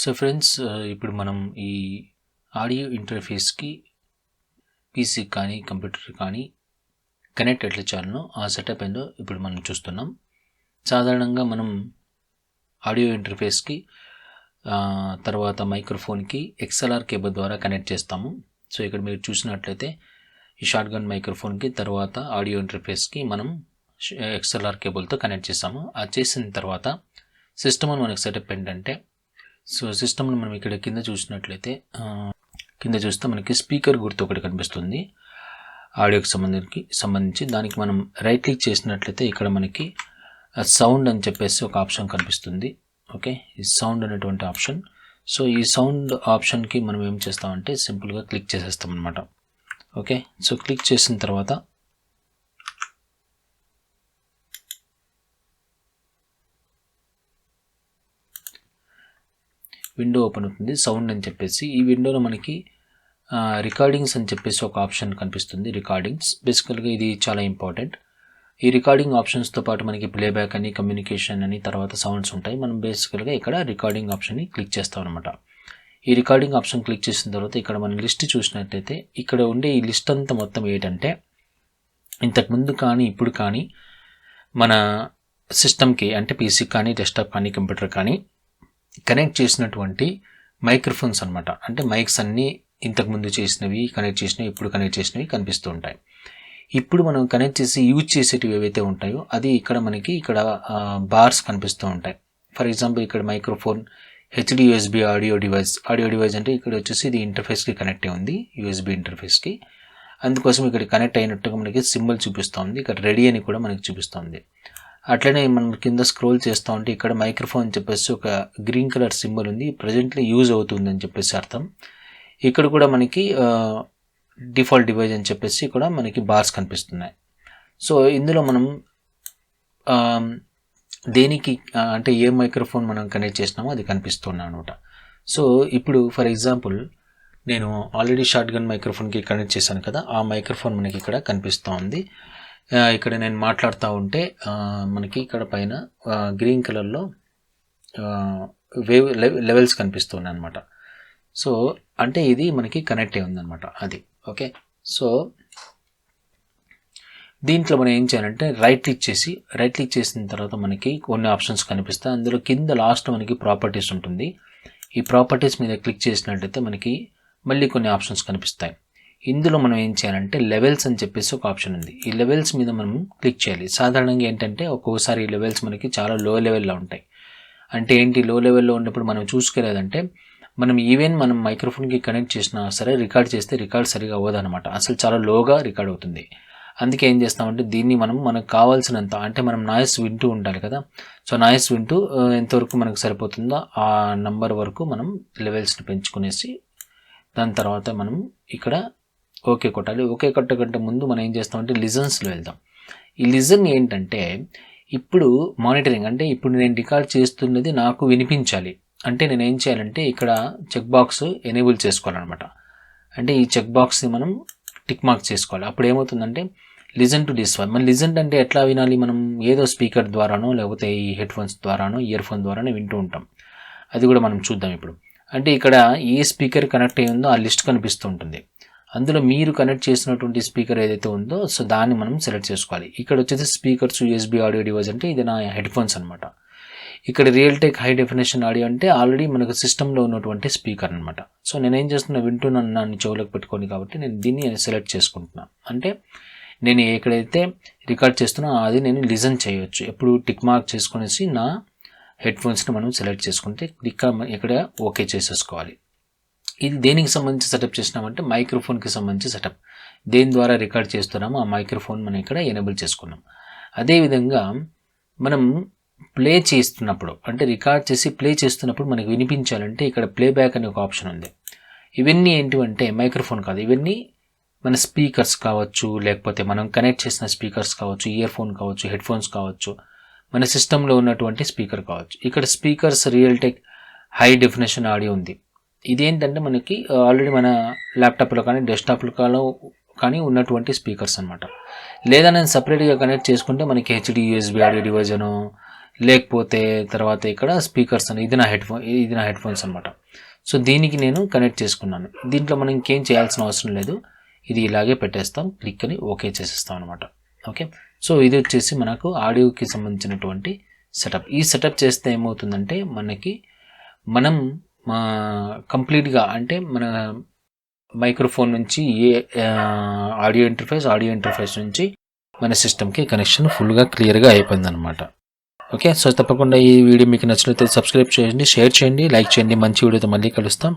So friends, ఇప్పుడు మనం ఈ ఆడియో ఇంటర్ఫేస్కి పీసీ కానీ కంప్యూటర్ కానీ కనెక్ట్ ఎట్లా చేయాలనో ఆ సెటప్ ఏందో ఇప్పుడు మనం చూస్తున్నాం. సాధారణంగా మనం ఆడియో ఇంటర్ఫేస్కి తర్వాత మైక్రోఫోన్కి XLR కేబుల్ ద్వారా కనెక్ట్ చేస్తాము. సో ఇక్కడ మీరు చూసినట్లయితే ఈ షార్ట్ గన్ మైక్రోఫోన్కి తర్వాత ఆడియో ఇంటర్ఫేస్కి మనం XLR కేబుల్తో కనెక్ట్ చేస్తాము. అది చేసిన తర్వాత సిస్టమ్ అని మనకి సెటప్ ఏంటంటే, సో సిస్టమ్ని మనం ఇక్కడ కింద చూసినట్లయితే కింద చూస్తే మనకి స్పీకర్ గుర్తు ఒకటి కనిపిస్తుంది ఆడియోకి సంబంధించి. దానికి మనం రైట్ క్లిక్ చేసినట్లయితే ఇక్కడ మనకి సౌండ్ అని చెప్పేసి ఒక ఆప్షన్ కనిపిస్తుంది. ఓకే, ఈ సౌండ్ అనేటువంటి ఆప్షన్. సో ఈ సౌండ్ ఆప్షన్కి మనం ఏం చేస్తామంటే సింపుల్గా క్లిక్ చేసేస్తాం అనమాట. ఓకే, సో క్లిక్ చేసిన తర్వాత విండో ఓపెన్ అవుతుంది, సౌండ్ అని చెప్పేసి. ఈ విండోలో మనకి రికార్డింగ్స్ అని చెప్పేసి ఒక ఆప్షన్ కనిపిస్తుంది. రికార్డింగ్స్ బేసికల్గా ఇది చాలా ఇంపార్టెంట్. ఈ రికార్డింగ్ ఆప్షన్స్తో పాటు మనకి ప్లేబ్యాక్ అని, కమ్యూనికేషన్ అని, తర్వాత సౌండ్స్ ఉంటాయి. మనం బేసికల్గా ఇక్కడ రికార్డింగ్ ఆప్షన్ని క్లిక్ చేస్తాం అనమాట. ఈ రికార్డింగ్ ఆప్షన్ క్లిక్ చేసిన తర్వాత ఇక్కడ మనం లిస్ట్ చూసినట్లయితే ఇక్కడ ఉండే ఈ లిస్ట్ అంతా మొత్తం ఏంటంటే ఇంతకుముందు కానీ ఇప్పుడు కానీ మన సిస్టమ్కి అంటే పీసీ కానీ డెస్క్టాప్ కానీ కంప్యూటర్ కానీ కనెక్ట్ చేసినటువంటి మైక్రోఫోన్స్ అనమాట. అంటే మైక్స్ అన్నీ ఇంతకుముందు చేసినవి, కనెక్ట్ చేసినవి, ఇప్పుడు కనెక్ట్ చేసినవి కనిపిస్తూ ఉంటాయి. ఇప్పుడు మనం కనెక్ట్ చేసి యూజ్ చేసేటివి ఏవైతే ఉంటాయో అది ఇక్కడ మనకి ఇక్కడ బార్స్ కనిపిస్తూ ఉంటాయి. ఫర్ ఎగ్జాంపుల్ ఇక్కడ microphone HD USB audio device అంటే ఇక్కడ వచ్చేసి ఇది ఇంటర్ఫేస్కి కనెక్ట్ అయి ఉంది, USB ఇంటర్ఫేస్కి. అందుకోసం ఇక్కడ కనెక్ట్ అయినట్టుగా మనకి సింబల్ చూపిస్తూ ఉంది. ఇక్కడ రెడీ అని కూడా మనకి చూపిస్తుంది. అట్లనే మనం కింద స్క్రోల్ చేస్తూ ఉంటే ఇక్కడ మైక్రోఫోన్ అని చెప్పేసి ఒక గ్రీన్ కలర్ సింబల్ ఉంది, ప్రజెంట్లీ యూజ్ అవుతుంది అని చెప్పేసి అర్థం. ఇక్కడ కూడా మనకి డిఫాల్ట్ డివైస్ అని చెప్పేసి కూడా మనకి బార్స్ కనిపిస్తున్నాయి. సో ఇందులో మనం దేనికి అంటే ఏ మైక్రోఫోన్ మనం కనెక్ట్ చేసినామో అది కనిపిస్తున్నాం అనమాట. సో ఇప్పుడు ఫర్ ఎగ్జాంపుల్ నేను ఆల్రెడీ షార్ట్ గన్ మైక్రోఫోన్కి కనెక్ట్ చేశాను కదా, ఆ మైక్రోఫోన్ మనకి ఇక్కడ కనిపిస్తూ ఉంది. ఇక్కడ నేను మాట్లాడుతూ ఉంటే మనకి ఇక్కడ పైన గ్రీన్ కలర్లో లెవెల్స్ కనిపిస్తున్నాయి అనమాట. సో అంటే ఇది మనకి కనెక్ట్ అయి ఉందన్నమాట అది. ఓకే, సో దీంట్లో మనం ఏం చేయాలంటే రైట్ క్లిక్ చేసిన తర్వాత మనకి కొన్ని ఆప్షన్స్ కనిపిస్తాయి. అందులో కింద లాస్ట్ మనకి ప్రాపర్టీస్ ఉంటుంది. ఈ ప్రాపర్టీస్ మీద క్లిక్ చేసినట్లయితే మనకి మళ్ళీ కొన్ని ఆప్షన్స్ కనిపిస్తాయి. ఇందులో మనం ఏం చేయాలంటే లెవెల్స్ అని చెప్పేసి ఒక ఆప్షన్ ఉంది. ఈ లెవెల్స్ మీద మనం క్లిక్ చేయాలి. సాధారణంగా ఏంటంటే ఒక్కొక్కసారి ఈ లెవెల్స్ మనకి చాలా లో లెవెల్లో ఉంటాయి. అంటే ఏంటి, లో లెవెల్లో ఉన్నప్పుడు మనం చూసుకోలేదంటే మనం ఈవెన్ మనం మైక్రోఫోన్కి కనెక్ట్ చేసినా సరే రికార్డ్ చేస్తే రికార్డ్ సరిగా అవ్వదన్నమాట. అసలు చాలా లోగా రికార్డ్ అవుతుంది. అందుకే ఏం చేస్తామంటే దీన్ని మనకు కావాల్సినంత అంటే మనం నాయిస్ వింటూ ఉండాలి కదా. సో నాయిస్ వింటూ ఎంతవరకు మనకు సరిపోతుందో ఆ నంబర్ వరకు మనం లెవెల్స్ని పెంచుకునేసి దాని తర్వాత మనం ఇక్కడ ఓకే కొట్టాలి. ఓకే కొట్టకంటే ముందు మనం ఏం చేస్తామంటే లిజన్స్లో వెళ్దాం. ఈ లిజన్ ఏంటంటే ఇప్పుడు మానిటరింగ్, అంటే ఇప్పుడు నేను రికార్డ్ చేస్తున్నది నాకు వినిపించాలి అంటే నేను ఏం చేయాలంటే ఇక్కడ చెక్ బాక్స్ ఎనేబుల్ చేసుకోవాలన్నమాట. అంటే ఈ చెక్ బాక్స్ని మనం టిక్ మార్క్ చేసుకోవాలి. అప్పుడు ఏమవుతుందంటే లిజన్ టు దిస్ వన్. మన లిజన్ అంటే ఎట్లా వినాలి, మనం ఏదో స్పీకర్ ద్వారానో లేకపోతే ఈ హెడ్ ఫోన్స్ ద్వారానో ఇయర్ ఫోన్ ద్వారానో వింటూ ఉంటాం. అది కూడా మనం చూద్దాం ఇప్పుడు. అంటే ఇక్కడ ఏ స్పీకర్ కనెక్ట్ అయ్యి ఉందో ఆ లిస్ట్ కనిపిస్తూ ఉంటుంది. అందులో మీరు కనెక్ట్ చేసినటువంటి స్పీకర్ ఏదైతే ఉందో సో దాన్ని మనం సెలెక్ట్ చేసుకోవాలి. ఇక్కడ వచ్చేసి స్పీకర్స్ USB ఆడియో డివైస్ అంటే ఇది నా హెడ్ ఫోన్స్ అనమాట. ఇక్కడ రియల్టెక్ హై డెఫినేషన్ ఆడియో అంటే ఆల్రెడీ మనకు సిస్టంలో ఉన్నటువంటి స్పీకర్ అనమాట. సో నేనేం చేస్తున్నా, వింటున్నాను నన్ను చెవులకు పెట్టుకొని కాబట్టి నేను దీన్ని సెలెక్ట్ చేసుకుంటున్నాను. అంటే నేను ఎక్కడైతే రికార్డ్ చేస్తున్నా అది నేను లిజన్ చేయవచ్చు. ఎప్పుడు టిక్ మార్క్ చేసుకునేసి నా హెడ్ ఫోన్స్ని మనం సెలెక్ట్ చేసుకుంటే ఇక్కడ ఓకే చేసేసుకోవాలి. ఇది దేనికి సంబంధించి సెటప్ చేసినామంటే మైక్రోఫోన్కి సంబంధించి సెటప్. దేని ద్వారా రికార్డ్ చేస్తున్నామో ఆ మైక్రోఫోన్ మనం ఇక్కడ ఎనేబుల్ చేసుకున్నాం. అదేవిధంగా మనం ప్లే చేస్తున్నప్పుడు అంటే రికార్డ్ చేసి ప్లే చేస్తున్నప్పుడు మనకు వినిపించాలంటే ఇక్కడ ప్లేబ్యాక్ అనే ఒక ఆప్షన్ ఉంది. ఇవన్నీ ఏంటివంటే మైక్రోఫోన్ కాదు, ఇవన్నీ మన స్పీకర్స్ కావచ్చు, లేకపోతే మనం కనెక్ట్ చేసిన స్పీకర్స్ కావచ్చు, ఇయర్ ఫోన్ కావచ్చు, హెడ్ ఫోన్స్ కావచ్చు, మన సిస్టంలో ఉన్నటువంటి స్పీకర్ కావచ్చు. ఇక్కడ స్పీకర్స్ రియల్టెక్ హై డెఫినేషన్ ఆడియో ఉంది. ఇదేంటంటే మనకి ఆల్రెడీ మన ల్యాప్టాప్లో కానీ డెస్క్టాప్లో కానీ ఉన్నటువంటి స్పీకర్స్ అనమాట. లేదా నేను సపరేట్గా కనెక్ట్ చేసుకుంటే మనకి HD USB ఆడియో డివైజ్ అనో లేకపోతే తర్వాత ఇక్కడ స్పీకర్స్ అని, ఇది నా హెడ్ ఫోన్స్ అనమాట. సో దీనికి నేను కనెక్ట్ చేసుకున్నాను. దీంట్లో మనం ఇంకేం చేయాల్సిన అవసరం లేదు, ఇది ఇలాగే పెట్టేస్తాం, క్లిక్ అని ఓకే చేసేస్తాం అనమాట. ఓకే, సో ఇది వచ్చేసి మనకు ఆడియోకి సంబంధించినటువంటి సెటప్. ఈ సెటప్ చేస్తే ఏమవుతుందంటే మనం కంప్లీట్గా అంటే మన మైక్రోఫోన్ నుంచి ఆడియో ఇంటర్ఫేస్ నుంచి మన సిస్టమ్కి కనెక్షన్ ఫుల్గా క్లియర్గా అయిపోయింది అనమాట. ఓకే, సో తప్పకుండా ఈ వీడియో మీకు నచ్చినట్లయితే సబ్స్క్రైబ్ చేయండి, షేర్ చేయండి, లైక్ చేయండి. మంచి వీడియోతో మళ్ళీ కలుస్తాం.